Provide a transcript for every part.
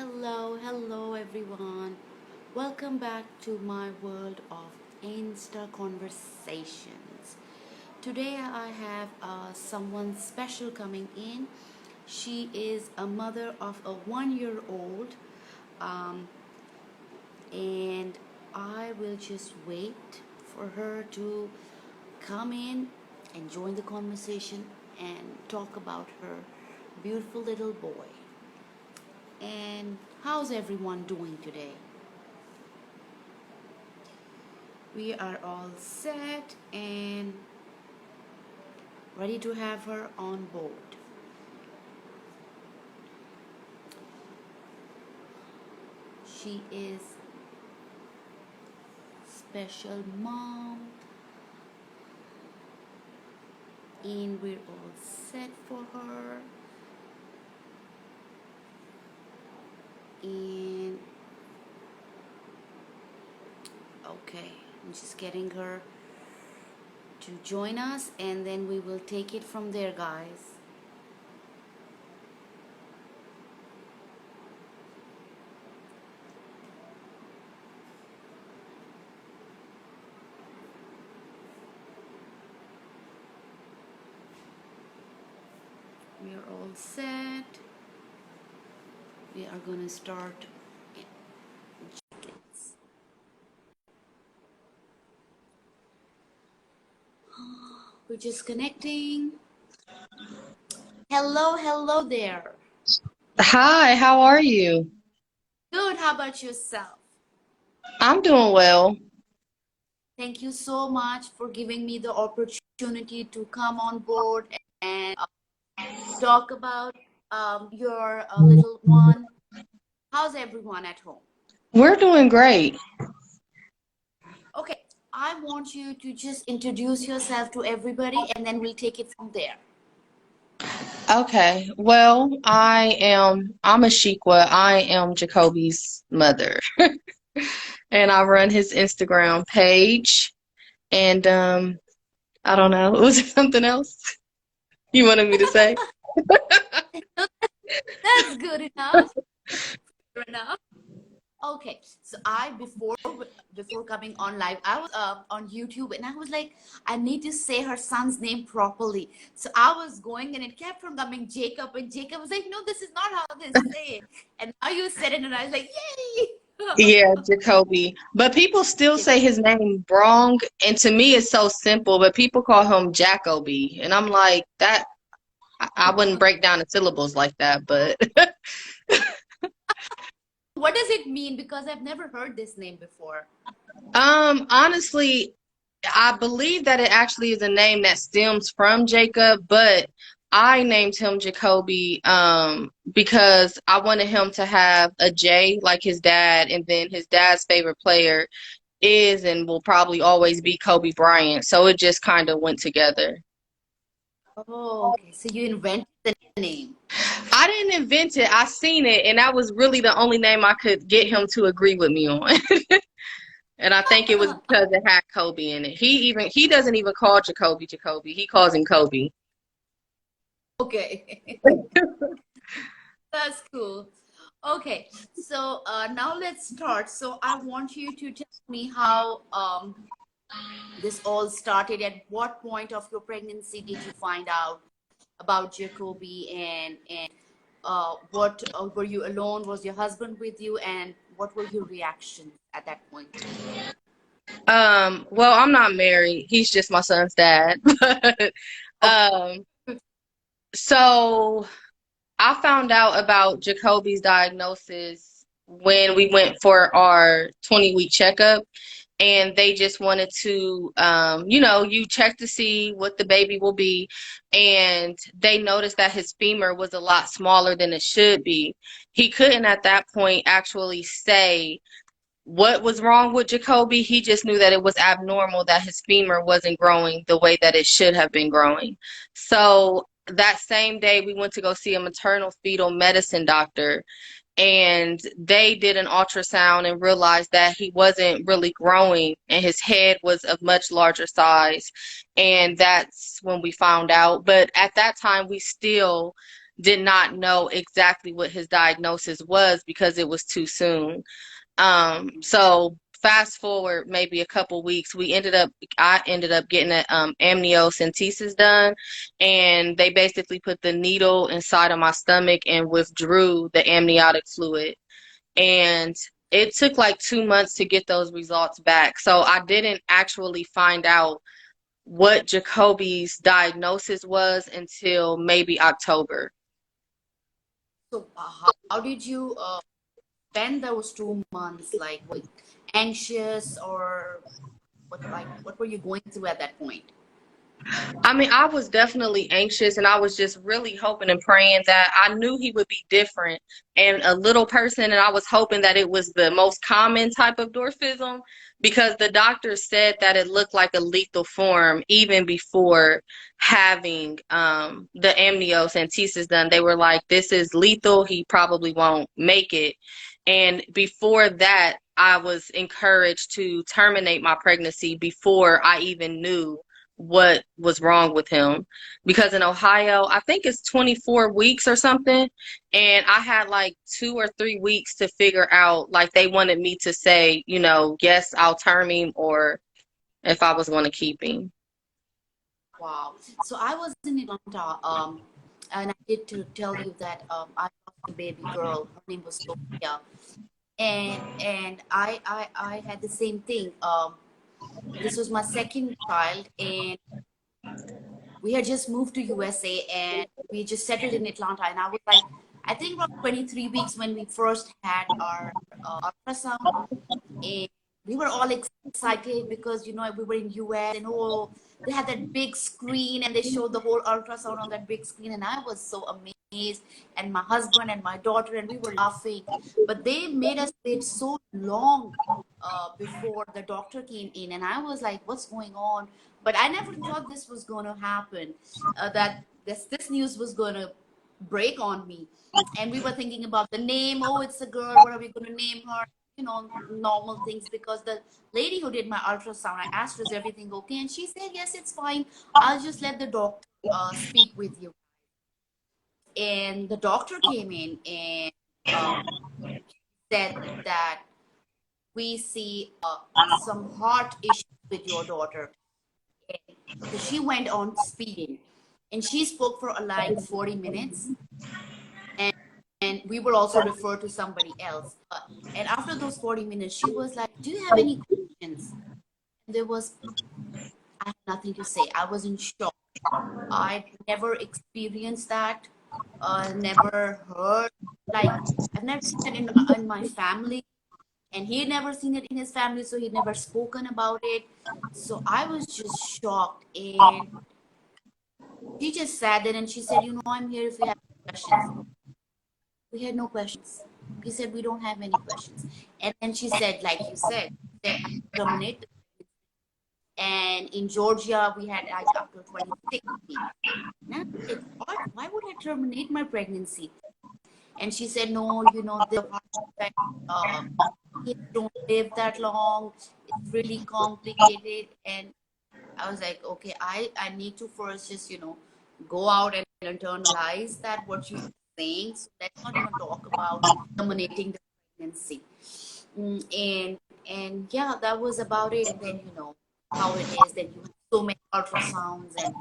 Hello everyone. Welcome back to my world of Insta conversations. Today I have someone special coming in. She is a mother of a 1 year old, um, and I will just wait for her to come in and join the conversation and talk about her beautiful little boy. And how's everyone doing today? We are all set and ready to have her on board. She is special mom, and we're all set for her. And okay, I'm just getting her to join us, and then we will take it from there, guys. We are all set. We are gonna start in seconds. We're just connecting. Hello there. Hi, how are you? Good, how about yourself? I'm doing well. Thank you so much for giving me the opportunity to come on board and talk about your little one. How's everyone at home? We're doing great. Okay, I want you to just introduce yourself to everybody and then we'll take it from there. Okay, well, I'm Ashikwa. I am Jacoby's mother. And I run his Instagram page. And I don't know, was there something else you wanted me to say? That's good enough. Good enough. Okay, so I before coming on live, I was on YouTube and I was like, I need to say her son's name properly. So I was going and it kept from coming Jacob, and Jacob was like, no, this is not how they say it. And now you said it, and I was like, yay! Yeah, Jacoby. But people still say his name wrong, and to me it's so simple, but people call him Jacoby. And I'm like, that I wouldn't break down the syllables like that, but What does it mean? Because I've never heard this name before. Honestly, I believe that it actually is a name that stems from Jacob, but I named him Jacoby because I wanted him to have a J like his dad, and then his dad's favorite player is and will probably always be Kobe Bryant. So it just kind of went together. Oh, okay. So you invented the name. I didn't invent it. I seen it, and that was really the only name I could get him to agree with me on. And I think it was because it had Kobe in it. He doesn't even call Jacoby Jacoby. He calls him Kobe. Okay. That's cool. Okay, so now let's start. So I want you to tell me how this all started. At what point of your pregnancy did you find out about Jacoby, and what were you alone? Was your husband with you, and what were your reactions at that point? Well, I'm not married. He's just my son's dad. But Okay. um, so I found out about Jacoby's diagnosis when we went for our 20-week checkup, and they just wanted to, you check to see what the baby will be, and they noticed that his femur was a lot smaller than it should be. He couldn't at that point actually say what was wrong with Jacoby. He just knew that it was abnormal, that his femur wasn't growing the way that it should have been growing. So that same day, we went to go see a maternal fetal medicine doctor, and they did an ultrasound and realized that he wasn't really growing and his head was of much larger size. And that's when we found out. But at that time, we still did not know exactly what his diagnosis was because it was too soon. So fast forward maybe a couple weeks, I ended up getting an amniocentesis done, and they basically put the needle inside of my stomach and withdrew the amniotic fluid. And it took like 2 months to get those results back. So I didn't actually find out what Jacoby's diagnosis was until maybe October. So how did you spend those 2 months? Like, were you anxious, or what were you going through at that point? I mean, I was definitely anxious, and I was just really hoping and praying that I knew he would be different and a little person. And I was hoping that it was the most common type of dwarfism, because the doctor said that it looked like a lethal form even before having the amniocentesis done. They were like, this is lethal. He probably won't make it. And before that, I was encouraged to terminate my pregnancy before I even knew what was wrong with him, because in Ohio, I think it's 24 weeks or something, and I had like 2 or 3 weeks to figure out, like, they wanted me to say, yes, I'll term him, or if I was going to keep him. Wow. So I was in Atlanta, and I did to tell you that I lost a baby girl. Her name was Sophia, and I had the same thing. This was my second child, and we had just moved to USA, and we just settled in Atlanta. And I was like, I think about 23 weeks when we first had our ultrasound, and we were all excited because we were in US, and oh, they had that big screen and they showed the whole ultrasound on that big screen, and I was so amazed, and my husband and my daughter, and we were laughing. But they made us wait so long before the doctor came in, and I was like, what's going on? But I never thought this was going to happen, that this news was going to break on me. And we were thinking about the name. Oh, it's a girl, what are we going to name her? Normal things, because the lady who did my ultrasound, I asked her, is everything okay? And she said, yes, it's fine. I'll just let the doctor speak with you. And the doctor came in and said that we see some heart issues with your daughter. And so she went on speaking, and she spoke for like 40 minutes. And we were also referred to somebody else. And after those 40 minutes, she was like, do you have any questions? And I had nothing to say. I was in shock. I never experienced that, never heard. Like, I've never seen it in my family, and he had never seen it in his family, so he'd never spoken about it. So I was just shocked. And she just sat there and she said, I'm here if you have questions. We had no questions. We said we don't have any questions. And then she said, like you said, I terminate. And in Georgia, we had like after 26 weeks. Now, like, what? Why would I terminate my pregnancy? And she said, no, the heart effect, kids don't live that long. It's really complicated. And I was like, okay, I need to first just, go out and internalize that what you're saying. So let's not even talk about terminating the pregnancy. And yeah, that was about it. And then how it is. Then you have so many ultrasounds and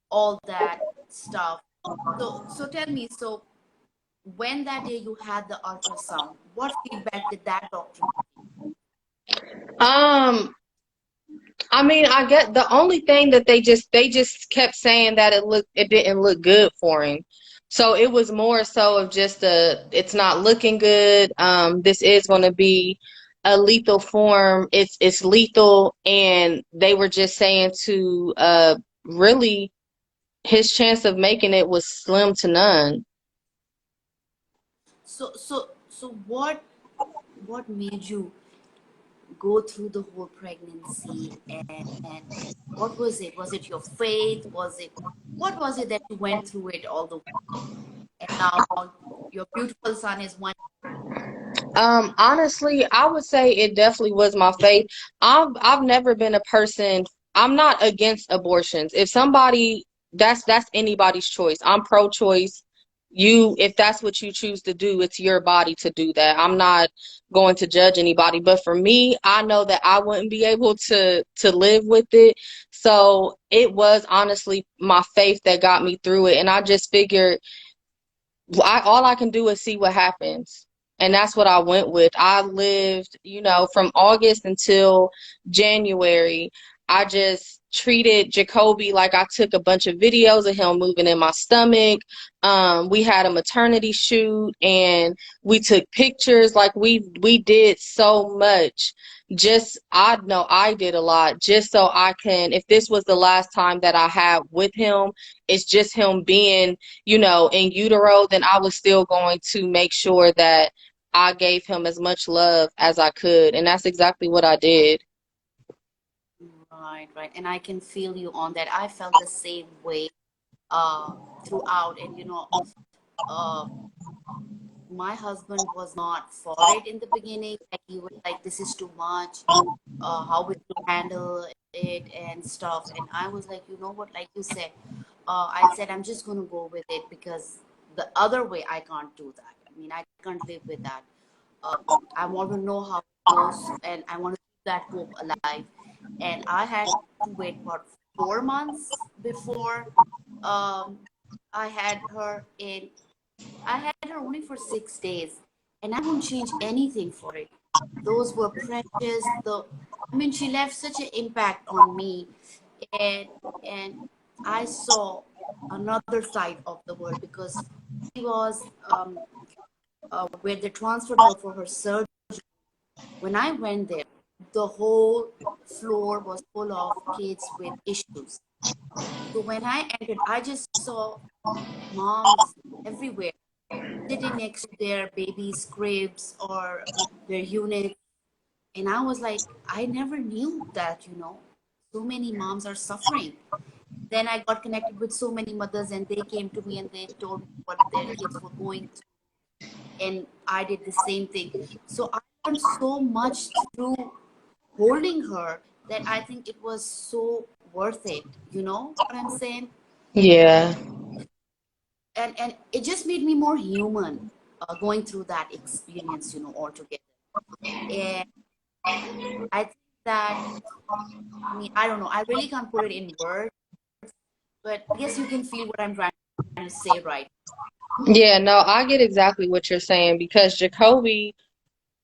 all that stuff. So tell me, so when that day you had the ultrasound, what feedback did that doctor Um, I mean, I get the only thing that they just kept saying that it didn't look good for him. So it was more so of just it's not looking good. This is going to be a lethal form. It's lethal, and they were just saying to really his chance of making it was slim to none. so what made you go through the whole pregnancy, and what was it? Was it your faith? What was it that you went through it all the way? And now your beautiful son is one. Honestly, I would say it definitely was my faith. I've never been a person. I'm not against abortions. If somebody, that's anybody's choice. I'm pro-choice. if that's what you choose to do, it's your body to do that. I'm not going to judge anybody, but for me, I know that I wouldn't be able to live with it. So it was honestly my faith that got me through it, and I just figured all I can do is see what happens. And that's what I went with. I lived, from August until January. I just treated Jacoby like I took a bunch of videos of him moving in my stomach. We had a maternity shoot and we took pictures. Like we did so much. Just I know I did a lot just so I can, if this was the last time that I had with him, it's just him being in utero, then I was still going to make sure that I gave him as much love as I could. And that's exactly what I did. Right, right. And I can feel you on that. I felt the same way uh, throughout. And uh, my husband was not for it in the beginning. Like he was like, "This is too much. How will you handle it and stuff?" And I was like, "You know what? Like you said, I said I'm just gonna go with it because the other way I can't do that. I mean, I can't live with that. I want to know how it goes, and I want to keep that hope alive." And I had to wait about 4 months before um, I had her in. I had her only for 6 days, and I won't change anything for it. Those were precious. I mean, she left such an impact on me, and and I saw another side of the world because she was where they transferred her for her surgery. When I went there, the whole floor was full of kids with issues. So when I entered, I just saw moms everywhere sitting next to their babies' cribs or their units. And I was like, I never knew that, so many moms are suffering. Then I got connected with so many mothers, and they came to me and they told me what their kids were going through. And I did the same thing. So I learned so much through holding her that I think it was so worth it. You know what I'm saying? Yeah. And it just made me more human going through that experience, altogether. And I think that, I mean, I don't know, I really can't put it in words, but I guess you can feel what I'm trying to say, right? Yeah, no, I get exactly what you're saying because Jacoby,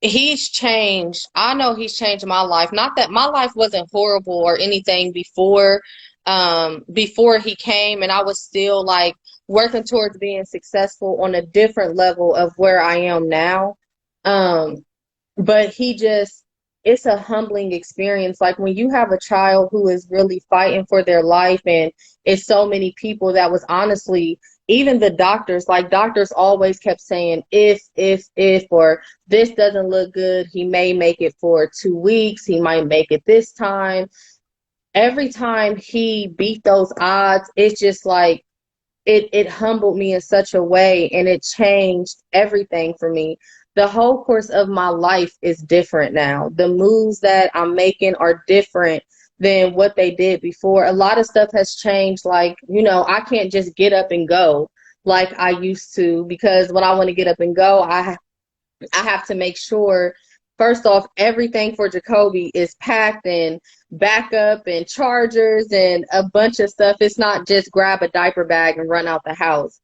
he's changed. I know he's changed my life. Not that my life wasn't horrible or anything before he came, and I was still like working towards being successful on a different level of where I am now. Um, but it's a humbling experience. Like when you have a child who is really fighting for their life, and it's so many people that was honestly, even the doctors, like doctors always kept saying, if, or this doesn't look good, he may make it for 2 weeks, he might make it this time. Every time he beat those odds, it's just like, it humbled me in such a way, and it changed everything for me. The whole course of my life is different now. The moves that I'm making are different than what they did before. A lot of stuff has changed. Like, I can't just get up and go like I used to, because when I want to get up and go, I have to make sure, first off, everything for Jacoby is packed and backup and chargers and a bunch of stuff. It's not just grab a diaper bag and run out the house.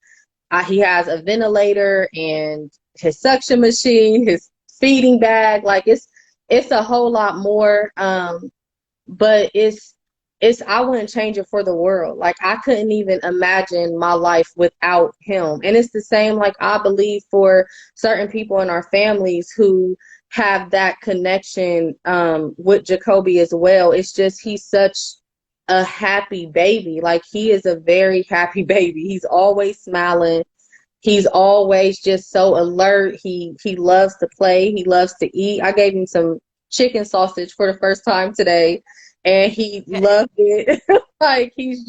He has a ventilator and his suction machine, his feeding bag. Like it's a whole lot more. But it's I wouldn't change it for the world. Like I couldn't even imagine my life without him. And it's the same, like I believe, for certain people in our families who have that connection with Jacoby as well. It's just he's such a happy baby. Like he is a very happy baby. He's always smiling. He's always just so alert. He loves to play. He loves to eat. I gave him some chicken sausage for the first time today, and he loved it. Like he's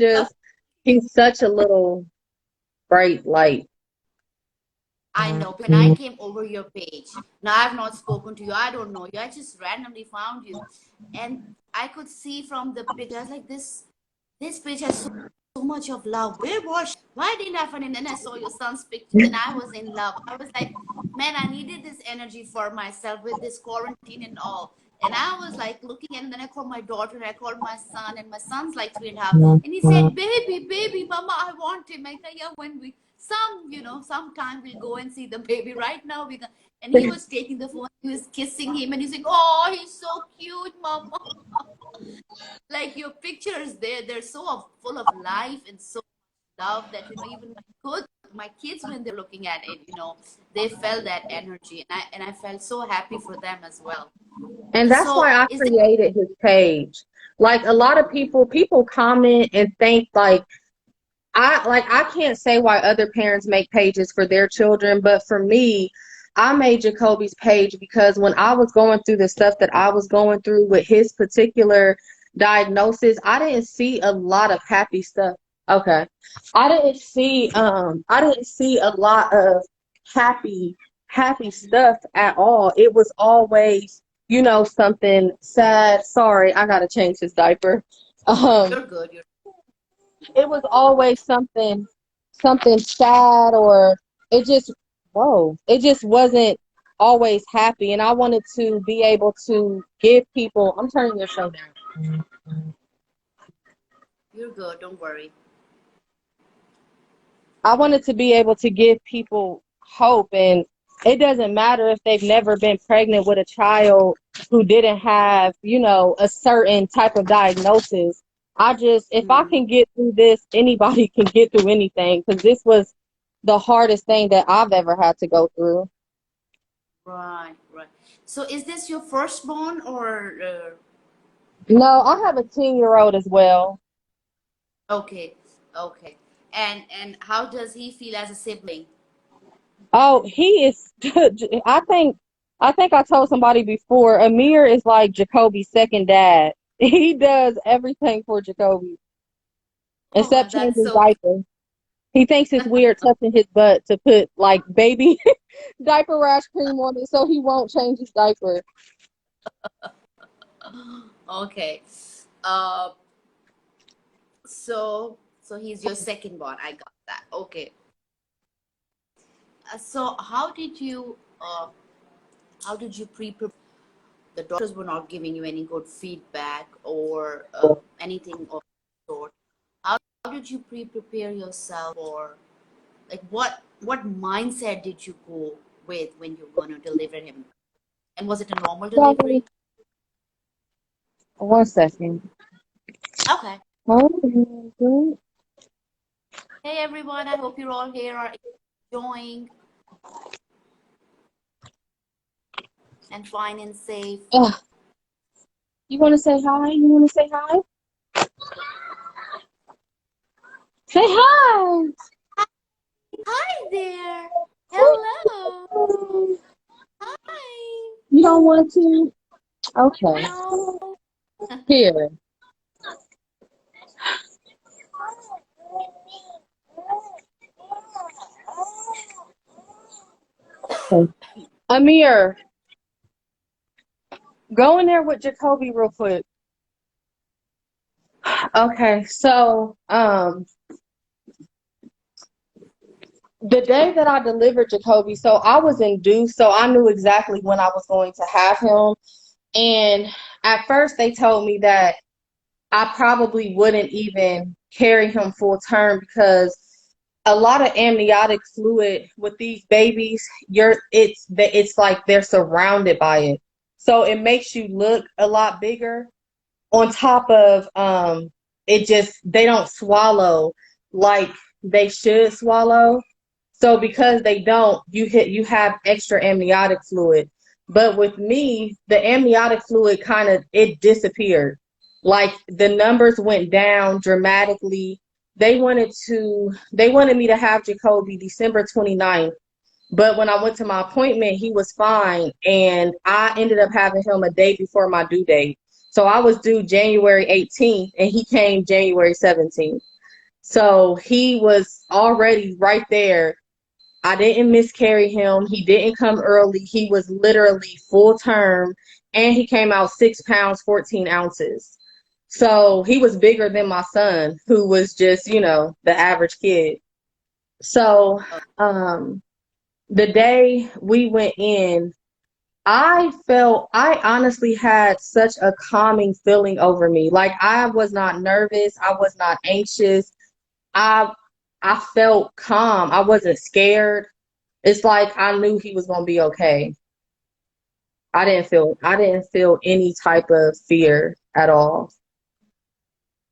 such a little bright light. I know. When I came over your page, now I've not spoken to you, I don't know you, I just randomly found you, and I could see from the picture, I was like, this page has so much of love. Where was she? Why didn't I find it? And then I saw your son's pictures and I was in love. I was like, man, I needed this energy for myself with this quarantine and all. And I was like looking at it, and then I called my daughter and I called my son, and my son's like 3.5. And he said, baby, baby, mama, I want him. I said, yeah, when we sometime we'll go and see the baby. Right now we can. And he was taking the phone, he was kissing him, and he's like, oh, he's so cute, mama. Like your pictures there, they're so full of life and so love that even my kids when they're looking at it, they felt that energy, and I felt so happy for them as well. And that's why So I is there created his page. Like a lot of people comment and think like I can't say why other parents make pages for their children, but for me, I made Jacoby's page because when I was going through the stuff that I was going through with his particular diagnosis, I didn't see a lot of happy stuff. Okay. I didn't see a lot of happy stuff at all. It was always, something sad. Sorry, I gotta change his diaper. Um, you're good? it was always something sad, or it just it just wasn't always happy, and I wanted to be able to give people. I'm turning your show down. You're good. Don't worry. I wanted to be able to give people hope, and it doesn't matter if they've never been pregnant with a child who didn't have, a certain type of diagnosis. If I Hmm. can get through this, anybody can get through anything, because this was the hardest thing that I've ever had to go through. Right, right. So is this your firstborn or No, I have a 10-year-old as well. okay, okay. And how does he feel as a sibling? Oh, he is. I think I told somebody before. Amir is like Jacoby's second dad. He does everything for Jacoby Oh, except change that's his so cute. diaper. He thinks it's weird touching his butt to put like baby diaper rash cream on it, so he won't change his diaper. Okay. Uh, so he's your second born. I got that. Okay. So how did you pre-prepare? The doctors were not giving you any good feedback or anything of the sort. How did you pre-prepare yourself, or like what mindset did you go with when you're going to deliver him? And was it a normal So, delivery? 1 second. Okay. Oh, Hey everyone, I hope you're all here are enjoying and fine and safe. you want to say hi? You want to say hi? Say hi. Hi there. Hello. Hi. You don't want to? Okay. No. Here. Okay. Amir, go in there with Jacoby real quick. Okay, so the day that I delivered Jacoby, so I was induced, so I knew exactly when I was going to have him. And at first they told me that I probably wouldn't even carry him full term because a lot of amniotic fluid with these babies, it's like they're surrounded by it. So it makes you look a lot bigger. On top of it just they don't swallow like they should swallow. So because they don't, you have extra amniotic fluid. But with me, the amniotic fluid kind of it disappeared. Like the numbers went down dramatically. They wanted me to have Jacoby December 29th. But when I went to my appointment, he was fine. And I ended up having him a day before my due date. So I was due January 18th and he came January 17th. So he was already right there. I didn't miscarry him. He didn't come early. He was literally full term and he came out 6 pounds, 14 ounces. So he was bigger than my son, who was just, the average kid. So um, the day we went in, I honestly had such a calming feeling over me. Like I was not nervous, I was not anxious. I I felt calm. I wasn't scared. It's like I knew he was gonna be okay. I didn't feel any type of fear at all.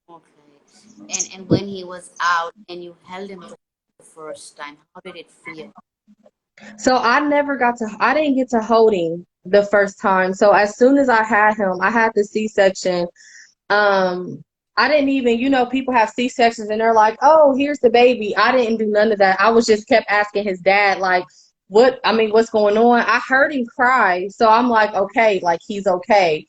Okay. And when he was out and you held him the first time, how did it feel? So I didn't get to hold him the first time. So as soon as I had him, I had the C-section. Um, I didn't even, people have C-sections and they're like, oh, here's the baby. I didn't do none of that. I was just kept asking his dad, like, what's going on? I heard him cry. So I'm like, okay, like he's okay.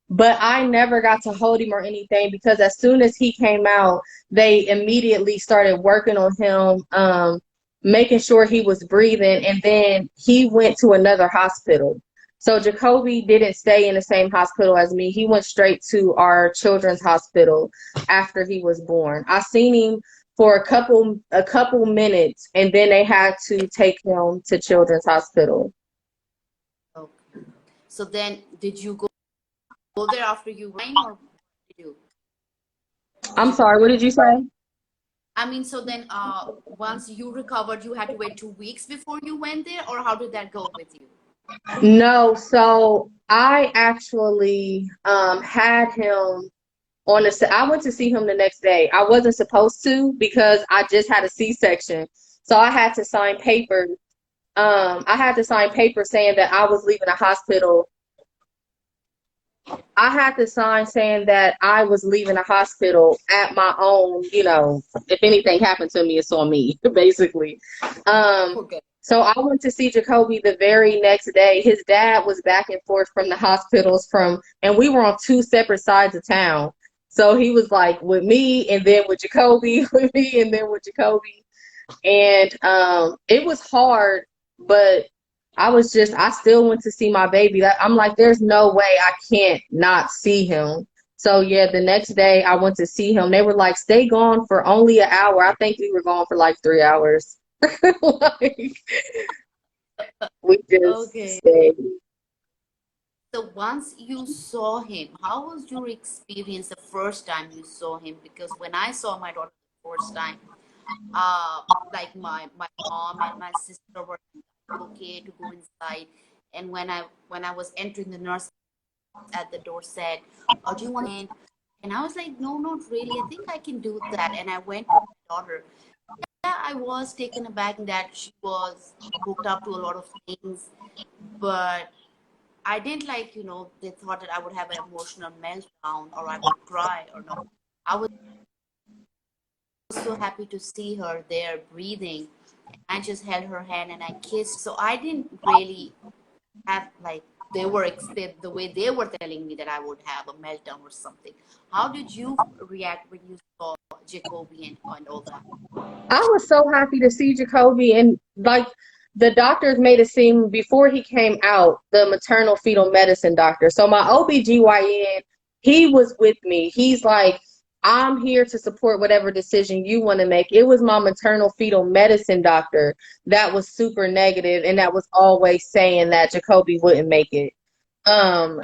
But I never got to hold him or anything because as soon as he came out, they immediately started working on him, making sure he was breathing, and then he went to another hospital. So Jacoby didn't stay in the same hospital as me. He went straight to our children's hospital after he was born. I seen him for a couple minutes, and then they had to take him to children's hospital. Okay. So then, did you go there after you went, or what did you did I'm you go sorry, what there? did you say? I mean, so then, once you recovered, you had to wait 2 weeks before you went there, or how did that go with you? No, so I actually had him I went to see him the next day. I wasn't supposed to because I just had a C-section. So I had to sign papers saying that I was leaving the hospital. I had to sign saying that I was leaving the hospital at my own, if anything happened to me, it's on me, basically. Um, Okay. so I went to see Jacoby the very next day. His dad was back and forth from the hospitals and we were on two separate sides of town. So he was like with me and then with Jacoby, with me and then with Jacoby. And it was hard, but I still went to see my baby. I'm like, there's no way I can't not see him. So yeah, the next day I went to see him. They were like, stay gone for only an hour. I think we were gone for like 3 hours. Like, we just Okay. stayed. So once you saw him, how was your experience the first time you saw him? Because when I saw my daughter the first time, uh, like my mom and my sister were okay to go inside, and when I was entering, the nurse at the door said, "Oh, do you want in?" And I was like, "No, not really. I think I can do that." And I went with my daughter. Yeah, I was taken aback that she was hooked up to a lot of things, but I didn't like, they thought that I would have an emotional meltdown or I would cry or no. I was so happy to see her there breathing. I just held her hand and I kissed. So I didn't really have like the way they were telling me that I would have a meltdown or something. How did you react when you saw Jacoby and all that? I was so happy to see Jacoby, and like the doctors made it seem before he came out, the maternal fetal medicine doctor. So my OBGYN, he was with me. He's like, I'm here to support whatever decision you want to make. It was my maternal fetal medicine doctor that was super negative and that was always saying that Jacoby wouldn't make it.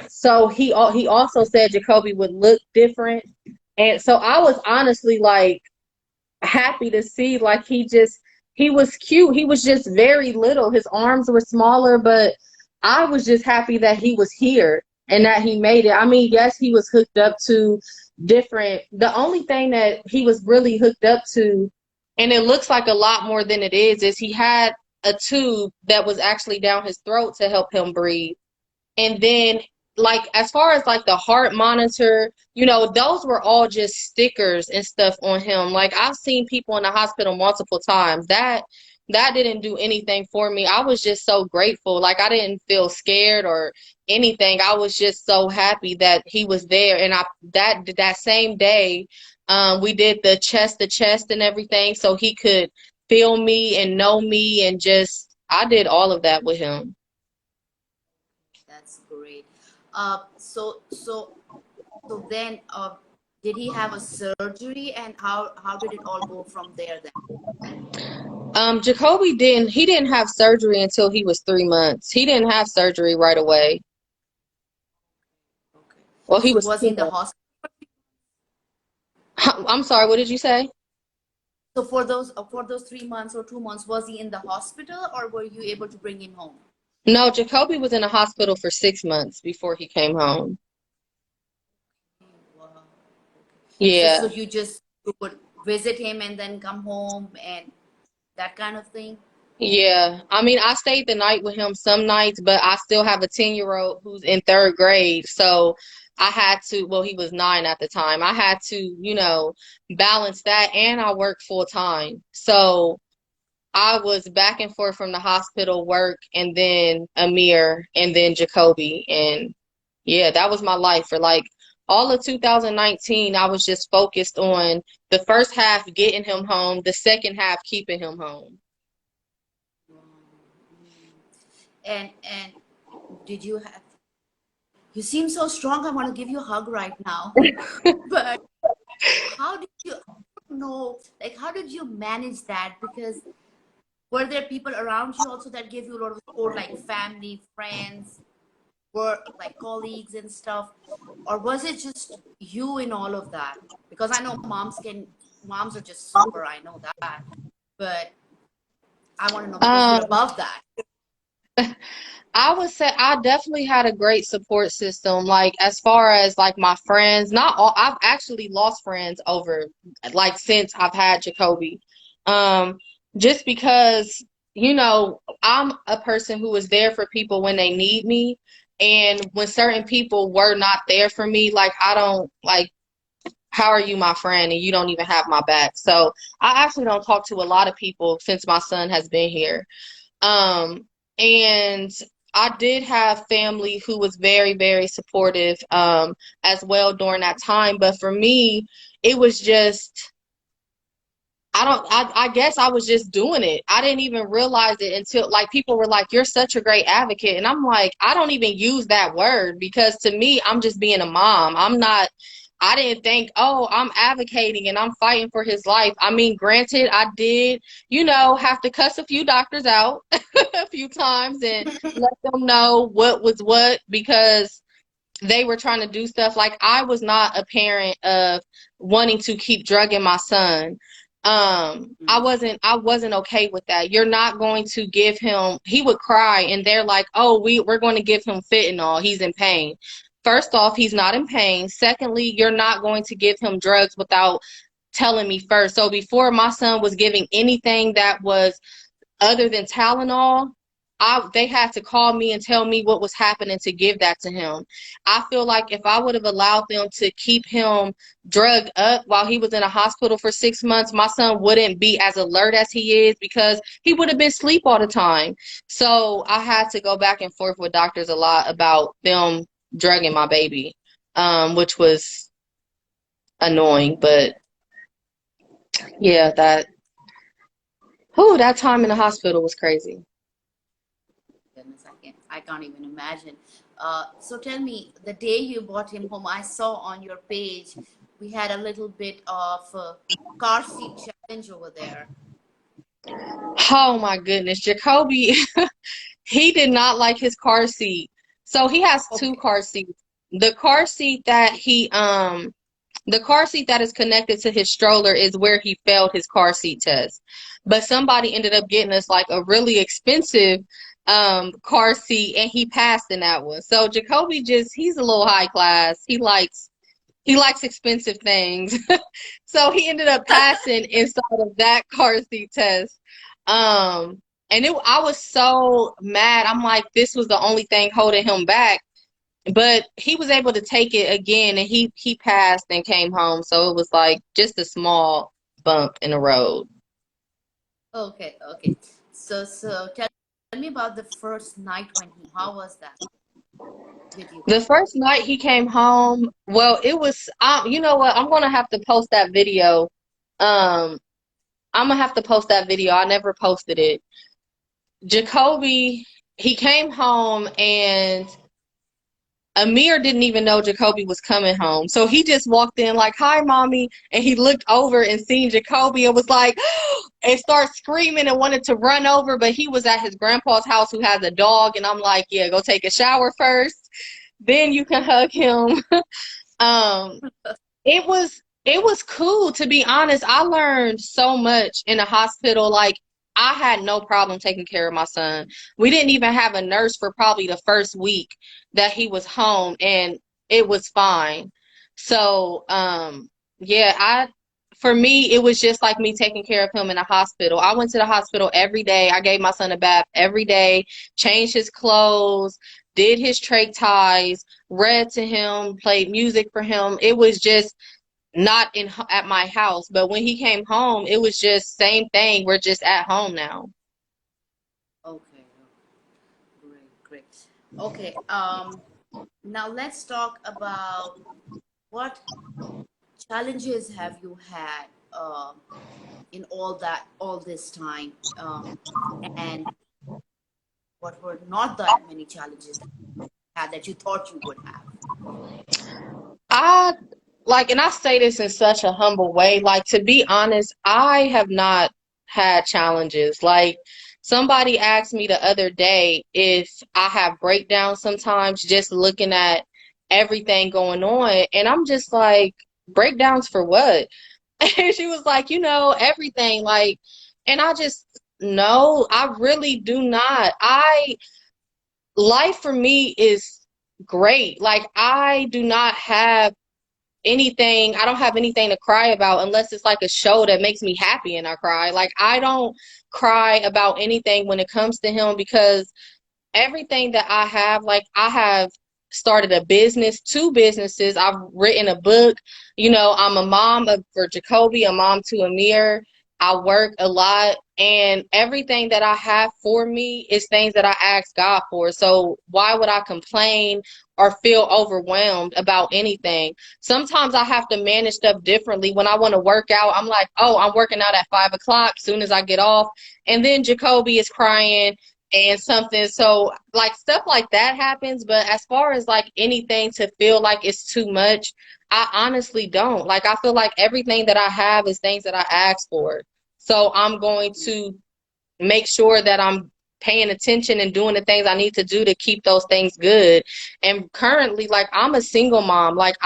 So he also said Jacoby would look different. And so I was honestly like happy to see like he was cute. He was just very little. His arms were smaller, but I was just happy that he was here and that he made it. I mean, yes, he was hooked up to the only thing that he was really hooked up to, and it looks like a lot more than it is he had a tube that was actually down his throat to help him breathe. And then, like, as far as like the heart monitor, those were all just stickers and stuff on him. Like, I've seen people in the hospital multiple times. That didn't do anything for me. I was just so grateful. Like, I didn't feel scared or anything. I was just so happy that he was there. And that same day, we did the chest to chest and everything, so he could feel me and know me, and just I did all of that with him. That's great. Uh, so so so then, Did he have a surgery, and how did it all go from there then? Jacoby he didn't have surgery until he was 3 months. He didn't have surgery right away. Okay. Well, he So was was he two in the months. hospital? I'm sorry, what did you say? So for those 3 months or 2 months, was he in the hospital, or were you able to bring him home? No, Jacoby was in a hospital for 6 months before he came home. Wow. So Yeah. you would visit him and then come home and that kind of thing? Yeah. I mean, I stayed the night with him some nights, but I still have a 10-year-old who's in third grade. So I had to, well, he was 9 at the time. I had to, balance that, and I work full time. So I was back and forth from the hospital, work, and then Amir, and then Jacoby. And yeah, that was my life for like all of 2019. I was just focused on the first half getting him home, the second half keeping him home. And did you have you seem so strong. I want to give you a hug right now. But how did you, I don't know, like how did you manage that? Because were there people around you also that gave you a lot of support, like family, friends, work, like colleagues and stuff? Or was it just you in all of that? Because I know moms are just super, I know that. But I want to know because you're Um, above that. I would say I definitely had a great support system. Like as far as like my friends, not all, I've actually lost friends over like since I've had Jacoby. Um, just because, I'm a person who is there for people when they need me. And when certain people were not there for me, like I don't like, how are you my friend and you don't even have my back? So I actually don't talk to a lot of people since my son has been here. And I did have family who was very, very supportive, as well during that time. But for me, it was just, I guess I was just doing it. I didn't even realize it until like people were like, you're such a great advocate. And I'm like, I don't even use that word because to me, I'm just being a mom. I didn't think, oh, I'm advocating and I'm fighting for his life. I mean, granted, I did, have to cuss a few doctors out a few times and let them know what was what because they were trying to do stuff. Like I was not a parent of wanting to keep drugging my son. I wasn't okay with that. You're not going to give him, he would cry and they're like, oh, we're going to give him fentanyl. He's in pain. First off, he's not in pain. Secondly, you're not going to give him drugs without telling me first. So before my son was giving anything that was other than Tylenol, they had to call me and tell me what was happening to give that to him. I feel like if I would have allowed them to keep him drugged up while he was in a hospital for 6 months, my son wouldn't be as alert as he is because he would have been asleep all the time. So I had to go back and forth with doctors a lot about them drugging my baby, which was annoying. But yeah, that time in the hospital was crazy. Goodness, I can't even imagine. So tell me, the day you brought him home, I saw on your page we had a little bit of a car seat challenge over there. Oh my goodness, Jacoby, he did not like his car seat. So he has two Okay. car seats. The car seat that the car seat that is connected to his stroller is where he failed his car seat test. But somebody ended up getting us like a really expensive car seat and he passed in that one. So Jacoby he's a little high class. He likes expensive things. So he ended up passing inside of that car seat test. And I was so mad. I'm like, this was the only thing holding him back. But he was able to take it again and he passed and came home. So it was like just a small bump in the road. Okay, okay. So tell me about the first night when how was that with you The guys? first night he came home, well, it was, you know what? I'm gonna have to post that video. Um, I'm gonna have to post that video. I never posted it. Jacoby, he came home and Amir didn't even know Jacoby was coming home. So he just walked in like, "Hi, mommy." And he looked over and seen Jacoby and was like, and started screaming and wanted to run over. But he was at his grandpa's house who has a dog. And I'm like, yeah, go take a shower first. Then you can hug him. Um, it was cool, to be honest. I learned so much in the hospital. Like, I had no problem taking care of my son. We didn't even have a nurse for probably the first week that he was home, and it was fine. So, yeah, I for me it was just like me taking care of him in the hospital. I went to the hospital every day. I gave my son a bath every day, changed his clothes, did his trach ties, read to him, played music for him. It was just not in at my house, but when he came home, it was just same thing. We're just at home now. Okay, great, great. Okay, now let's talk about what challenges have you had in all this time, and what were not that many challenges that you had that you thought you would have? I like, and I say this in such a humble way, like, to be honest, I have not had challenges. Like, somebody asked me the other day if I have breakdowns sometimes just looking at everything going on, and I'm just like, breakdowns for what? And she was like, everything, like, and I just, no, I really do not. Life for me is great. Like, I do not have anything, I don't have anything to cry about unless it's like a show that makes me happy and I cry. Like, I don't cry about anything when it comes to him, because everything that I have, like, I have started a business, two businesses. I've written a book. I'm a mom for Jacoby, a mom to Amir. I work a lot, and everything that I have for me is things that I ask God for. So why would I complain or feel overwhelmed about anything? Sometimes I have to manage stuff differently. When I want to work out, I'm like, oh, I'm working out at 5 o'clock soon as I get off. And then Jacoby is crying and something. So, like, stuff like that happens. But as far as like anything to feel like it's too much, I honestly don't. Like, I feel like everything that I have is things that I asked for. So I'm going to make sure that I'm paying attention and doing the things I need to do to keep those things good. And currently, like, I'm a single mom. Like,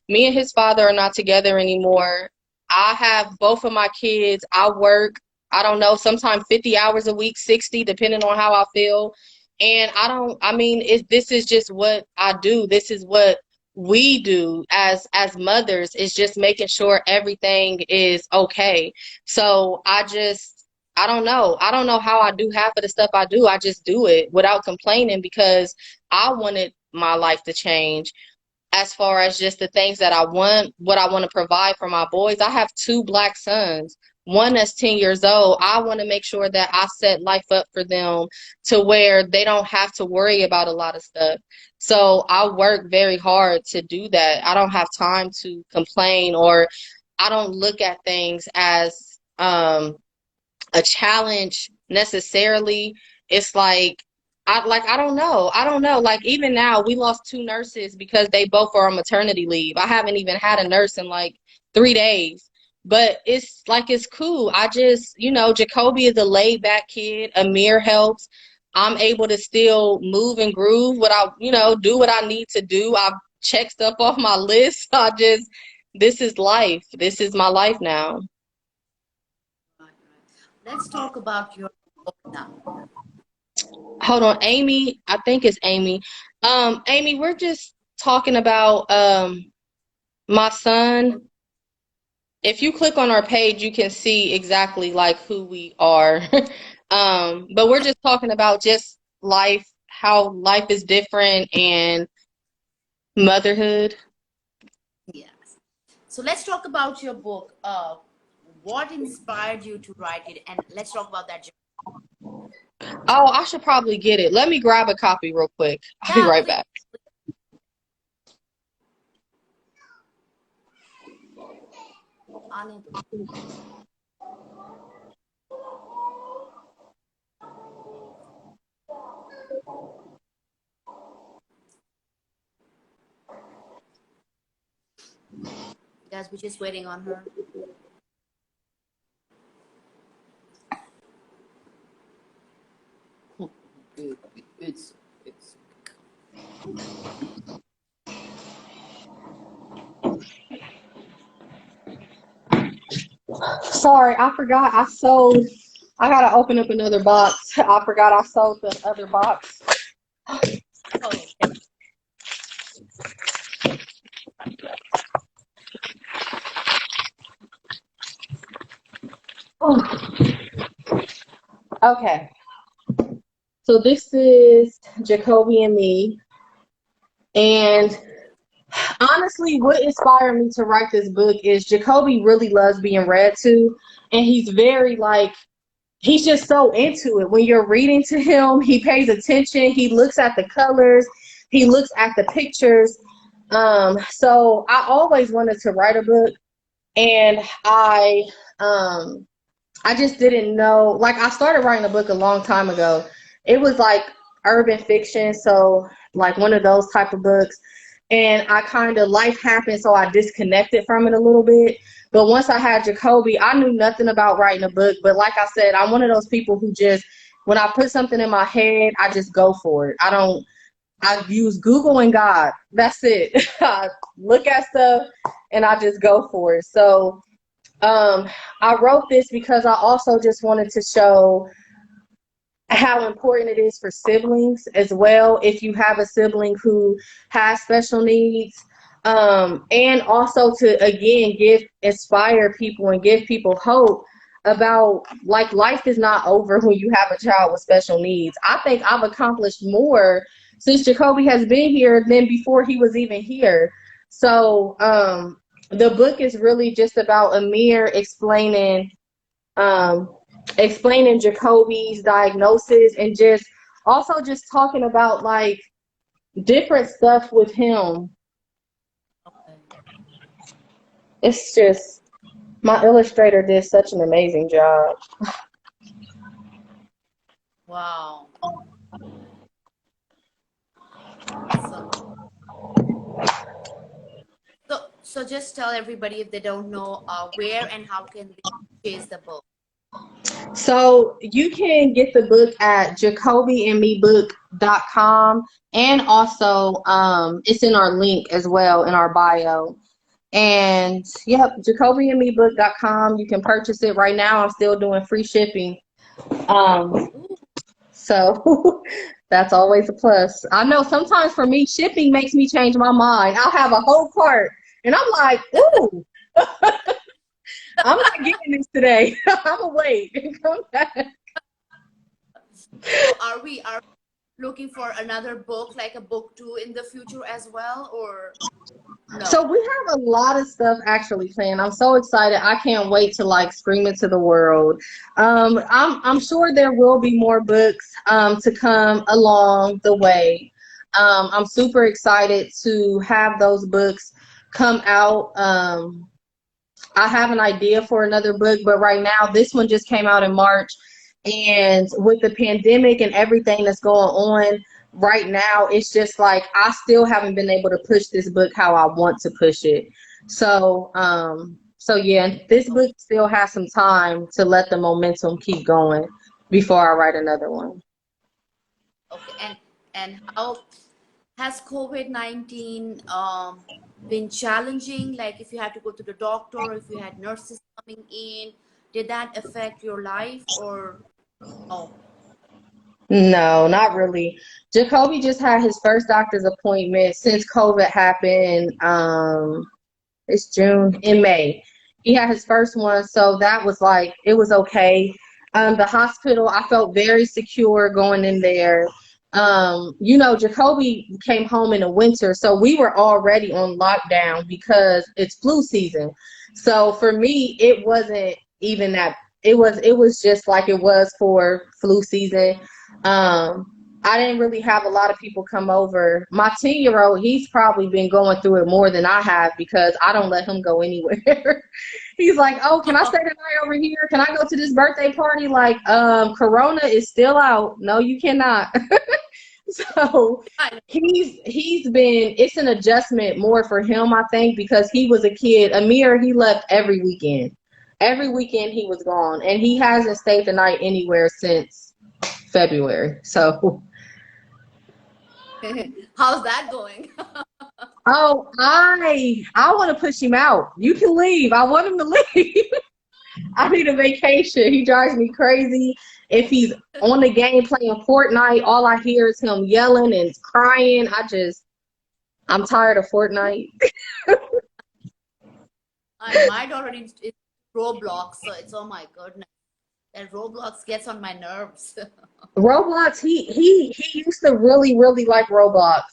me and his father are not together anymore. I have both of my kids. I work, I don't know, sometimes 50 hours a week, 60, depending on how I feel. And I mean, this is just what I do. This is what we do as mothers, is just making sure everything is okay. So I don't know. I don't know how I do half of the stuff I do. I just do it without complaining, because I wanted my life to change. As far as just the things that I want, what I want to provide for my boys, I have two black sons, one that's 10 years old. I want to make sure that I set life up for them to where they don't have to worry about a lot of stuff. So I work very hard to do that. I don't have time to complain, or I don't look at things as a challenge necessarily. It's like, I don't know. I don't know. Like, even now we lost two nurses because they both are on maternity leave. I haven't even had a nurse in like 3 days. But it's like, it's cool. I just, Jacoby is a laid back kid. Amir helps. I'm able to still move and groove do what I need to do. I've checked stuff off my list. This is life. This is my life now. Right, right. Let's talk about your book now. Hold on, Amy. I think it's Amy. Amy, we're just talking about my son. If you click on our page, you can see exactly like who we are. But we're just talking about just life, how life is different, and motherhood. Yes. So let's talk about your book. What inspired you to write it? And let's talk about that. Oh, I should probably get it. Let me grab a copy real quick. I'll be Yeah, right please. back. Unable. Guys, we're just waiting on her. It's Sorry, I forgot I sold. I gotta open up another box. I forgot I sold the other box. oh, Oh, okay. So this is Jacoby and me. And honestly, what inspired me to write this book is Jacoby really loves being read to. And he's very like, he's just so into it. When you're reading to him, he pays attention. He looks at the colors. He looks at the pictures. So I always wanted to write a book. And I just didn't know. Like, I started writing a book a long time ago. It was like urban fiction, so like one of those type of books. And I kind of, life happened, so I disconnected from it a little bit. But once I had Jacoby, I knew nothing about writing a book. But like I said, I'm one of those people who just, when I put something in my head, I just go for it. I use Google and God. That's it. I look at stuff and I just go for it. So I wrote this because I also just wanted to show how important it is for siblings as well. If you have a sibling who has special needs, and also to again inspire people and give people hope about, like, life is not over when you have a child with special needs. I think I've accomplished more since Jacoby has been here than before he was even here. So the book is really just about Amir um, explaining Jacoby's diagnosis, and just talking about like different stuff with him. okay. It's just, my illustrator did such an amazing job. Wow. So, so just tell everybody if they don't know where and how can they purchase the book. So you can get the book at jacobyandmebook.com, and also it's in our link as well in our bio. And yep, jacobyandmebook.com. You can purchase it right now. I'm still doing free shipping. Um, Ooh, so that's always a plus. I know sometimes for me, shipping makes me change my mind. I'll have a whole cart and I'm like, ooh, I'm not getting this today. I'm gonna wait and come back. so are we looking for another book, like a book two in the future as well, or no? So we have a lot of stuff actually planned. I'm so excited. I can't wait to like scream it to the world. I'm sure there will be more books to come along the way. I'm super excited to have those books come out. I have an idea for another book, but right now this one just came out in March. And with the pandemic and everything that's going on right now, it's just like I still haven't been able to push this book how I want to push it. So yeah, this book still has some time to let the momentum keep going before I write another one. Okay, and how has COVID-19 been challenging? Like if you had to go to the doctor, or if you had nurses coming in, did that affect your life or no? No, not really. Jacoby just had his first doctor's appointment since COVID happened. It's June, in May. He had his first one, so that was like, it was okay. The hospital, I felt very secure going in there. Jacoby came home in the winter, so we were already on lockdown because it's flu season. So for me, it wasn't even that. It was just like it was for flu season. Um, I didn't really have a lot of people come over. My 10-year-old, he's probably been going through it more than I have because I don't let him go anywhere. He's like, oh, can I stay the night over here? Can I go to this birthday party? Like, Corona is still out. No, you cannot. So So I know. he's been, it's an adjustment more for him, I think, because he was a kid. Amir, he left every weekend. Every weekend he was gone, and he hasn't stayed the night anywhere since February. So, How's that going? oh, I want to push him out. You can leave. I want him to leave. I need a vacation. He drives me crazy. If he's on the game playing Fortnite, all I hear is him yelling and crying. I'm tired of Fortnite. And my daughter is Roblox, so it's oh my goodness. That Roblox gets on my nerves. Roblox, he used to really, really like Roblox.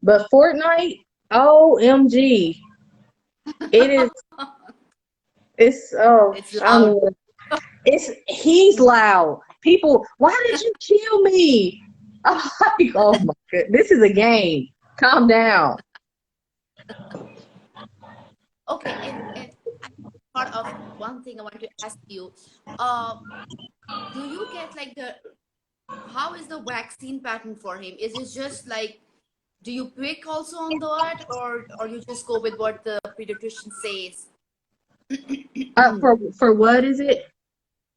But Fortnite, OMG. It is it's oh It's I loud. mean he's loud. People, why did you kill me? I'm like, oh my god, this is a game. Calm down. Okay, and I thought of one thing I wanted to ask you. Uh, do you get like the how is the vaccine pattern for him? Is it just like do you pick also on that or you just go with what the pediatrician says For what is it?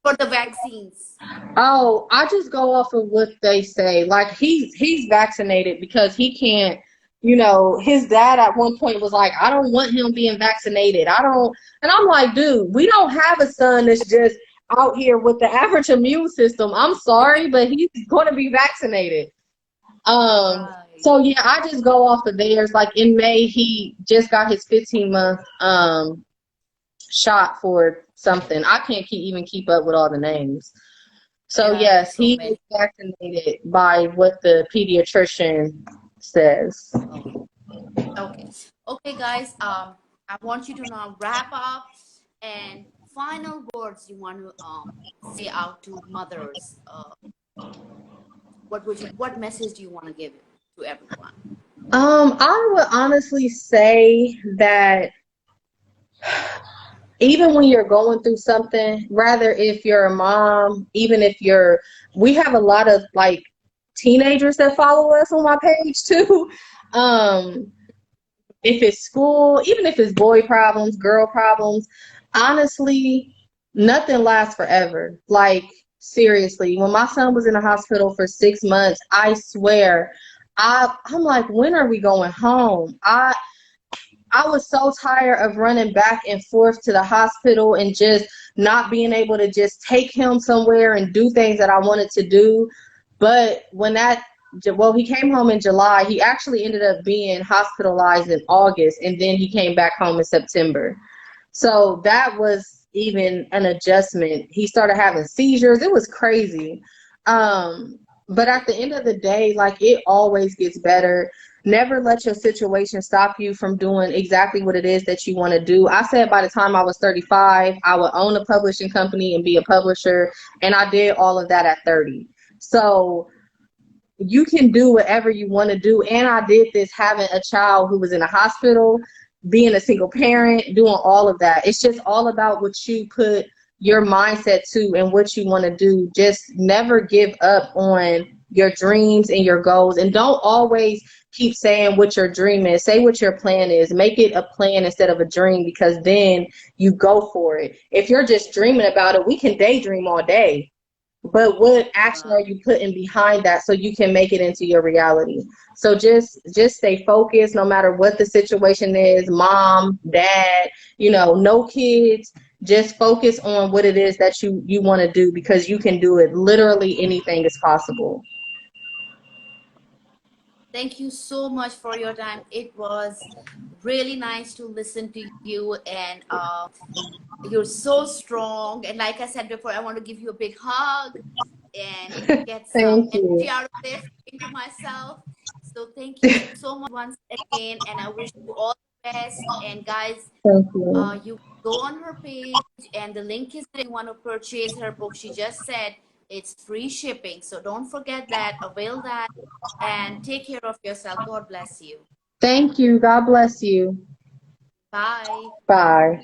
for the vaccines? Oh, I just go off of what they say. Like he's vaccinated because he can't, his dad at one point was like, I don't want him being vaccinated. I don't, and I'm like, dude, we don't have a son that's just out here with the average immune system. I'm sorry, but he's going to be vaccinated. Right. So yeah, I just go off of theirs. Like in May, he just got his 15-month shot for something. I can't even keep up with all the names. So Yeah, yes, there's so he is many. vaccinated by what the pediatrician says. Oh, okay. Okay, guys. I want you to now wrap up and final words you want to say out to mothers. What message do you want to give to everyone? I would honestly say that even when you're going through something, rather if you're a mom, even if we have a lot of like teenagers that follow us on my page too. Um, if it's school, even if it's boy problems, girl problems, honestly, nothing lasts forever. Like, seriously, when my son was in the hospital for 6 months, I swear, I'm like, when are we going home? I was so tired of running back and forth to the hospital and just not being able to just take him somewhere and do things that I wanted to do. But he came home in July. He actually ended up being hospitalized in August, and then he came back home in September. So that was even an adjustment. He started having seizures. It was crazy. But at the end of the day, like it always gets better. Never let your situation stop you from doing exactly what it is that you want to do. I said by the time I was 35, I would own a publishing company and be a publisher. And I did all of that at 30. So you can do whatever you want to do. And I did this having a child who was in a hospital, being a single parent, doing all of that. It's just all about what you put your mindset to and what you want to do. Just never give up on your dreams and your goals. And don't always keep saying what your dream is. Say what your plan is. Make it a plan instead of a dream, because then you go for it. If you're just dreaming about it, we can daydream all day, but what action Wow. are you putting behind that so you can make it into your reality? So just stay focused no matter what the situation is, mom, dad, no kids. Just focus on what it is that you want to do, because you can do it. Literally anything is possible. Thank you so much for your time. It was really nice to listen to you, and you're so strong. And like I said before, I want to give you a big hug and get some Thank energy you. out of this into myself. So thank you so much once again, and I wish you all the best. And guys, Thank you. you go on her page, and the link is there. If you want to purchase her book, she just said it's free shipping. So don't forget that. Avail that, and take care of yourself. God bless you. Thank you. God bless you. Bye. Bye.